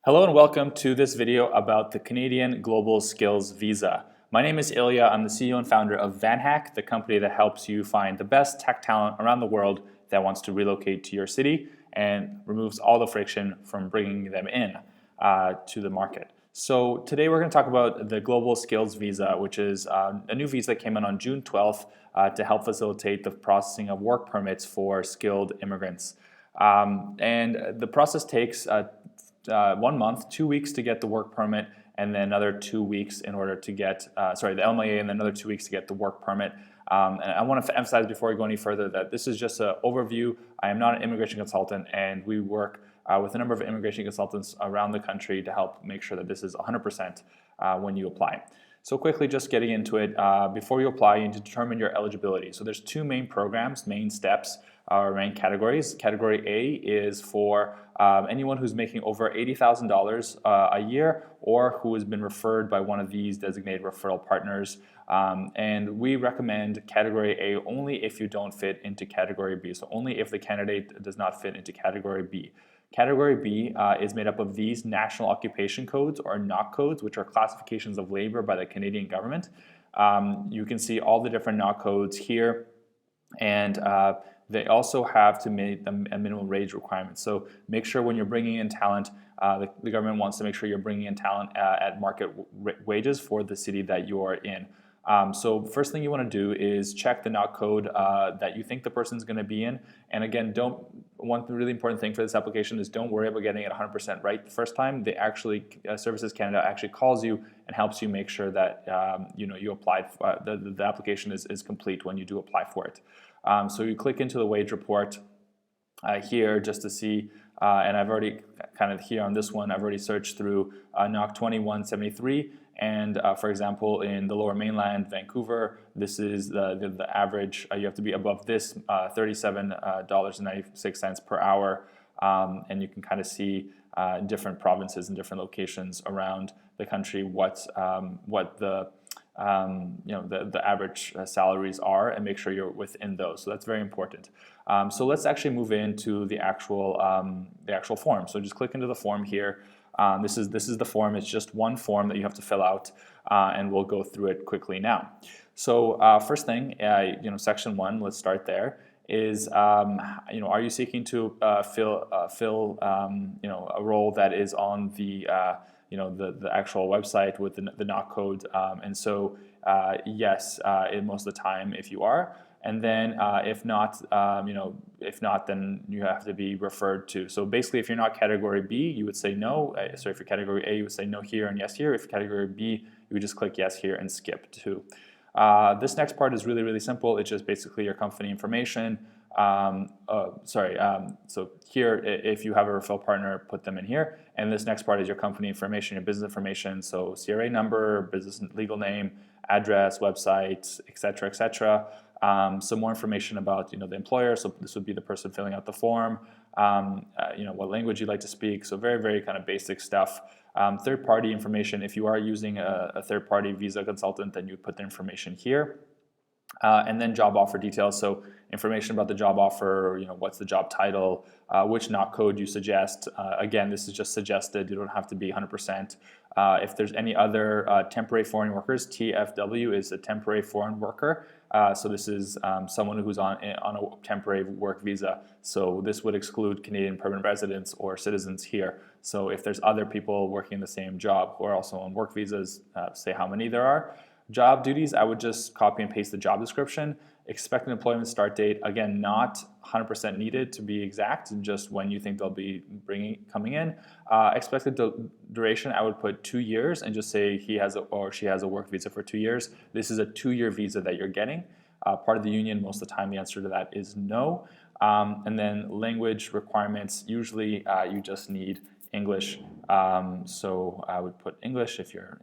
Hello and welcome to this video about the Canadian Global Skills Visa. My name is Ilya. I'm the CEO and founder of VanHack, the company that helps you find the best tech talent around the world that wants to relocate to your city and removes all the friction from bringing them in to the market. So today we're going to talk about the Global Skills Visa, which is a new visa that came in on June 12th to help facilitate the processing of work permits for skilled immigrants. And the process takes 1 month, 2 weeks to get the work permit, and then another 2 weeks in order to get, the LMIA, and then another 2 weeks to get the work permit. And I want to emphasize before we go any further that this is just an overview. I am not an immigration consultant, and we work with a number of immigration consultants around the country to help make sure that this is 100% when you apply. So quickly, just getting into it, before you apply, you need to determine your eligibility. So there's two main programs, main steps, or main categories. Category A is for anyone who's making over $80,000 a year or who has been referred by one of these designated referral partners. And we recommend Category A only if you don't fit into Category B, so only if the candidate does not fit into Category B. Category B is made up of these national occupation codes, or Noc codes, which are classifications of labor by the Canadian government. You can see all the different Noc codes here, and they also have to meet a minimum wage requirement. So make sure when you're bringing in talent, the government wants to make sure you're bringing in talent at market wages for the city that you are in. So first thing you want to do is check the Noc code that you think the person's going to be in. And again, one really important thing for this application is don't worry about getting it 100% right the first time. They actually, Services Canada actually calls you and helps you make sure that you applied, the application is complete when you do apply for it. So you click into the wage report here just to see, and I've already kind of here on this one, I've already searched through Noc 2173. And for example, in the Lower Mainland, Vancouver, this is the average. You have to be above this $37.96 per hour, and you can kind of see different provinces and different locations around the country what the average salaries are, and make sure you're within those. So that's very important. So let's actually move into the actual form. So just click into the form here. This is the form. It's just one form that you have to fill out, and we'll go through it quickly now. So first thing, section 1. Let's start there. Is are you seeking to fill a role that is on the the actual website with the Noc code, and so yes, most of the time if you are, and then if not, then you have to be referred to. So basically, if you're not Category B, you would say no. So if you're Category A, you would say no here and yes here. If you're Category B, you would just click yes here and skip to. This next part is really, really simple. It's just basically your company information. So here, if you have a referral partner, put them in here. And this next part is your company information, your business information. So CRA number, business legal name, address, website, etc., etc. Some more information about the employer. So this would be the person filling out the form. What language you'd like to speak. So very, very kind of basic stuff. Third-party information. If you are using a third-party visa consultant, then you put the information here. And then job offer details. So information about the job offer, what's the job title, which Noc code you suggest. Again, this is just suggested. You don't have to be 100%. If there's any other temporary foreign workers, TFW is a temporary foreign worker. So this is someone who's on a temporary work visa. So this would exclude Canadian permanent residents or citizens here. So if there's other people working the same job who are also on work visas, say how many there are. Job duties, I would just copy and paste the job description. Expected employment start date, again, not 100% needed to be exact, just when you think they'll be coming in. Expected duration, I would put 2 years and just say he has or she has a work visa for 2 years. This is a 2-year visa that you're getting. Part of the union, most of the time the answer to that is no. And then language requirements, usually you just need English, so I would put English. If you're,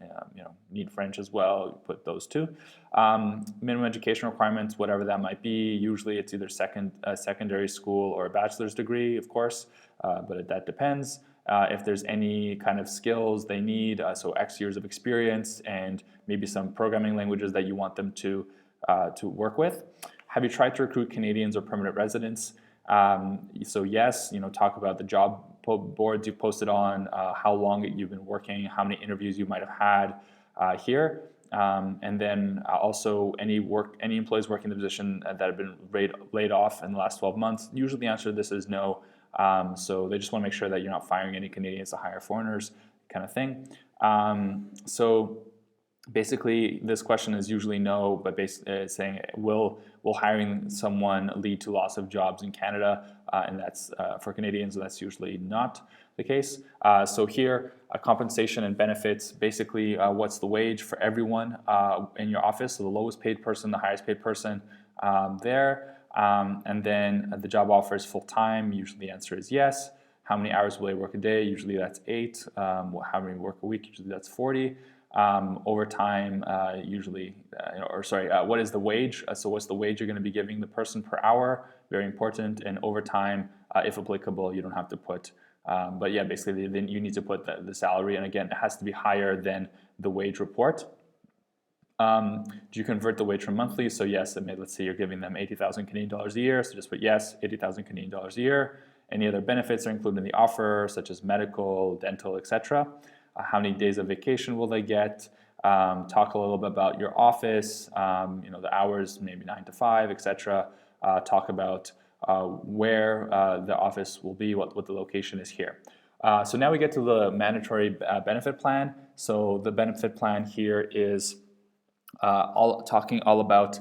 need French as well, put those two. Minimum education requirements, whatever that might be. Usually it's either secondary school or a bachelor's degree, of course, but that depends. If there's any kind of skills they need, so X years of experience and maybe some programming languages that you want them to work with. Have you tried to recruit Canadians or permanent residents? So yes, talk about the job boards you posted on, how long you've been working, how many interviews you might have had here. And then also any employees working in the position that have been laid off in the last 12 months. Usually the answer to this is no. So they just want to make sure that you're not firing any Canadians to hire foreigners, kind of thing. So basically, this question is usually no, but basically saying will hiring someone lead to loss of jobs in Canada, and that's for Canadians. That's usually not the case. So here, compensation and benefits. Basically, what's the wage for everyone in your office? So the lowest paid person, the highest paid person there, and then the job offer is full time. Usually, the answer is yes. How many hours will they work a day? Usually, that's 8. How many work a week? Usually, that's 40. Overtime, usually, what is the wage? So what's the wage you're going to be giving the person per hour? Very important. And overtime, if applicable, you don't have to put. But yeah, basically, then you need to put the salary. And again, it has to be higher than the wage report. Do you convert the wage from monthly? So yes, let's say you're giving them 80,000 Canadian dollars a year. So just put yes, 80,000 Canadian dollars a year. Any other benefits are included in the offer, such as medical, dental, etc. How many days of vacation will they get? Talk a little bit about your office, the hours, maybe 9 to 5, etc. Talk about where the office will be, what the location is here. So now we get to the mandatory benefit plan. So the benefit plan here is talking all about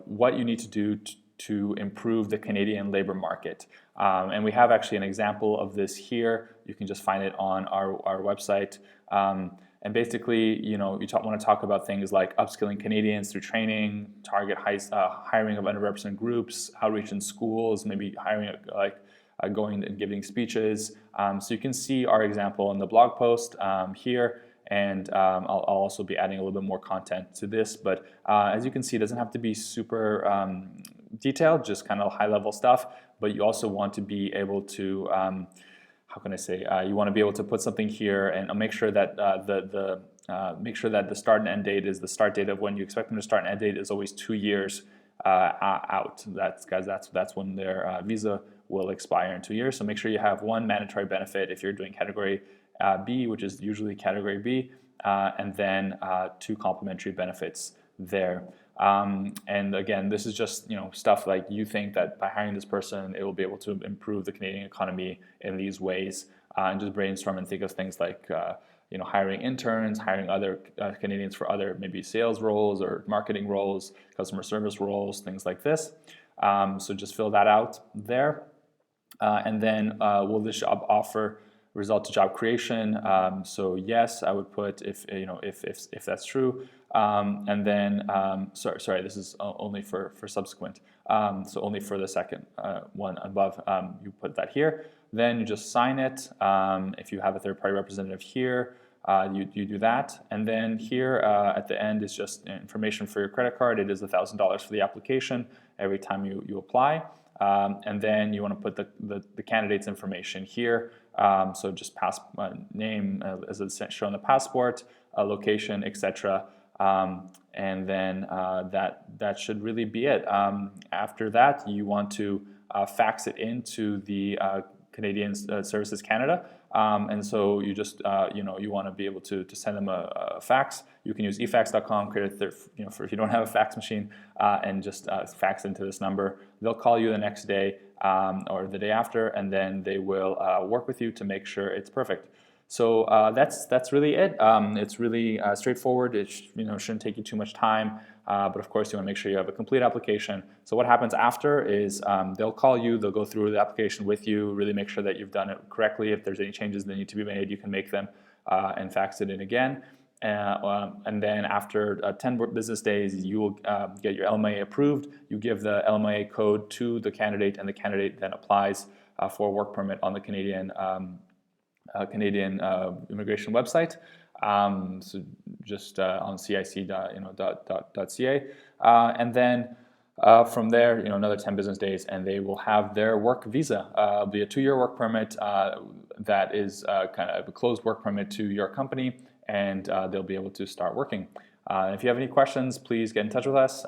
what you need to do to improve the Canadian labor market. And we have actually an example of this here. You can just find it on our website. And basically, you want to talk about things like upskilling Canadians through training, target hiring of underrepresented groups, outreach in schools, maybe hiring going and giving speeches. So you can see our example in the blog post here. And I'll also be adding a little bit more content to this. But as you can see, it doesn't have to be super detailed, just kind of high-level stuff. But you also want to be able to, you want to be able to put something here and make sure that the start and end date is the start date of when you expect them to start, and end date is always 2 years out. That's when their visa will expire in 2 years. So make sure you have one mandatory benefit if you're doing category B, which is usually category B, and then 2 complementary benefits there. And again, this is just stuff like you think that by hiring this person, it will be able to improve the Canadian economy in these ways, and just brainstorm and think of things like hiring interns, hiring other Canadians for other maybe sales roles or marketing roles, customer service roles, things like this. So just fill that out there, and then will this job offer result to job creation? So yes, I would put if that's true. And then sorry, this is only for subsequent. So only for the second one above, you put that here. Then you just sign it. If you have a third-party representative here, you do that. And then here at the end is just information for your credit card. It is $1,000 for the application every time you apply. And then you want to put the candidate's information here. So just name as it's shown on the passport, location, etc. And then that should really be it. After that, you want to fax it into the Canadian Services Canada. And so you just you want to be able to send them a fax. You can use efax.com, create for if you don't have a fax machine, and just fax into this number. They'll call you the next day or the day after, and then they will work with you to make sure it's perfect. So that's really it. It's really straightforward. It shouldn't take you too much time, but of course you want to make sure you have a complete application. So what happens after is they'll call you, they'll go through the application with you, really make sure that you've done it correctly. If there's any changes that need to be made, you can make them and fax it in again. And then after 10 business days, you will get your LMIA approved. You give the LMIA code to the candidate, and the candidate then applies for a work permit on the Canadian immigration website. So just on cic.ca, and then from there, another 10 business days, and they will have their work visa. It'll be a 2-year work permit that is kind of a closed work permit to your company, and they'll be able to start working. If you have any questions, please get in touch with us.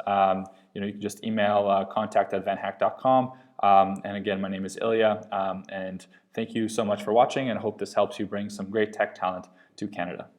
You can just email contact@vanhack.com. And again, my name is Ilya, and Thank you so much for watching, and I hope this helps you bring some great tech talent to Canada.